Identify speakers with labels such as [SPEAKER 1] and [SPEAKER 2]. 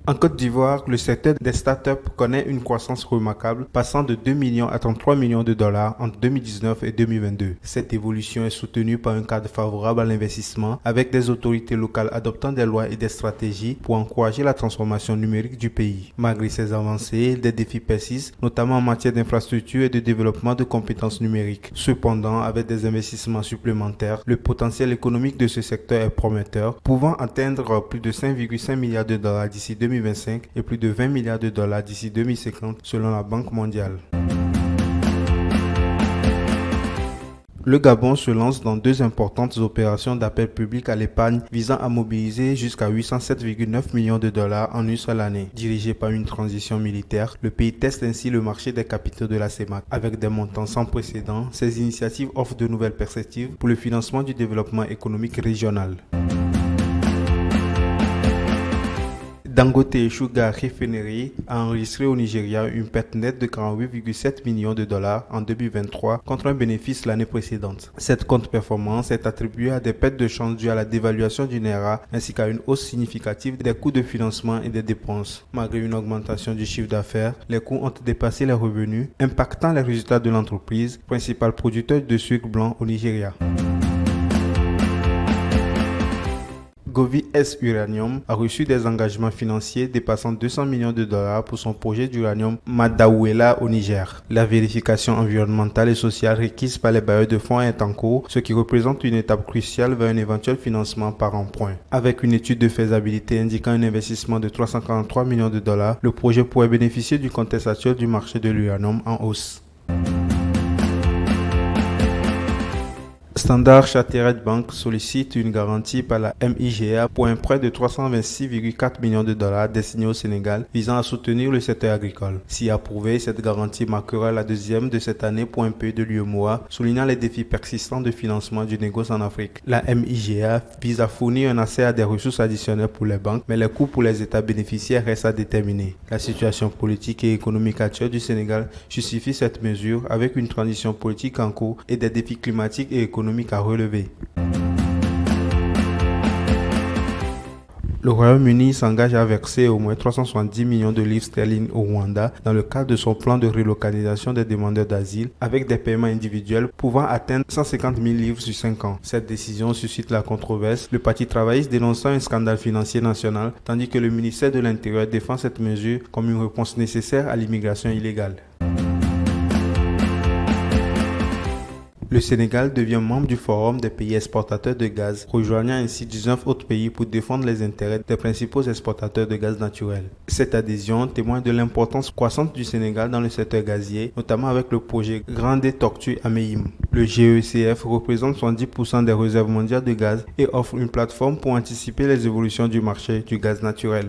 [SPEAKER 1] En Côte d'Ivoire, le secteur des startups connaît une croissance remarquable, passant de 2 millions à 33 millions de dollars entre 2019 et 2022. Cette évolution est soutenue par un cadre favorable à l'investissement, avec des autorités locales adoptant des lois et des stratégies pour encourager la transformation numérique du pays. Malgré ces avancées, des défis persistent, notamment en matière d'infrastructure et de développement de compétences numériques. Cependant, avec des investissements supplémentaires, le potentiel économique de ce secteur est prometteur, pouvant atteindre plus de 5,5 milliards de dollars d'ici 2025 et plus de 20 milliards de dollars d'ici 2050 selon la Banque mondiale. Le Gabon se lance dans deux importantes opérations d'appel public à l'épargne visant à mobiliser jusqu'à 807,9 millions de dollars en une seule année. Dirigé par une transition militaire, le pays teste ainsi le marché des capitaux de la CEMAC. Avec des montants sans précédent, ces initiatives offrent de nouvelles perspectives pour le financement du développement économique régional. Dangote Sugar Refinery a enregistré au Nigeria une perte nette de 48,7 millions de dollars en 2023 contre un bénéfice l'année précédente. Cette contre-performance est attribuée à des pertes de change dues à la dévaluation du Naira ainsi qu'à une hausse significative des coûts de financement et des dépenses. Malgré une augmentation du chiffre d'affaires, les coûts ont dépassé les revenus, impactant les résultats de l'entreprise, principal producteur de sucre blanc au Nigeria. Govi S Uranium a reçu des engagements financiers dépassant 200 millions de dollars pour son projet d'uranium Madaouela au Niger. La vérification environnementale et sociale requise par les bailleurs de fonds est en cours, ce qui représente une étape cruciale vers un éventuel financement par emprunt. Avec une étude de faisabilité indiquant un investissement de 343 millions de dollars, le projet pourrait bénéficier du contexte actuel du marché de l'uranium en hausse. Standard Chartered Bank sollicite une garantie par la MIGA pour un prêt de 326,4 millions de dollars destiné au Sénégal visant à soutenir le secteur agricole. Si approuvée, cette garantie marquera la deuxième de cette année pour un pays de l'UEMOA, soulignant les défis persistants de financement du négoce en Afrique. La MIGA vise à fournir un accès à des ressources additionnelles pour les banques, mais les coûts pour les États bénéficiaires restent à déterminer. La situation politique et économique actuelle du Sénégal justifie cette mesure avec une transition politique en cours et des défis climatiques et économiques à relever. Le Royaume-Uni s'engage à verser au moins 370 millions de livres sterling au Rwanda dans le cadre de son plan de relocalisation des demandeurs d'asile avec des paiements individuels pouvant atteindre 150 000 livres sur 5 ans. Cette décision suscite la controverse, le Parti travailliste dénonçant un scandale financier national tandis que le ministère de l'Intérieur défend cette mesure comme une réponse nécessaire à l'immigration illégale. Le Sénégal devient membre du Forum des pays exportateurs de gaz, rejoignant ainsi 19 autres pays pour défendre les intérêts des principaux exportateurs de gaz naturel. Cette adhésion témoigne de l'importance croissante du Sénégal dans le secteur gazier, notamment avec le projet Grande Tortue à Meyim. Le GECF représente 70% des réserves mondiales de gaz et offre une plateforme pour anticiper les évolutions du marché du gaz naturel.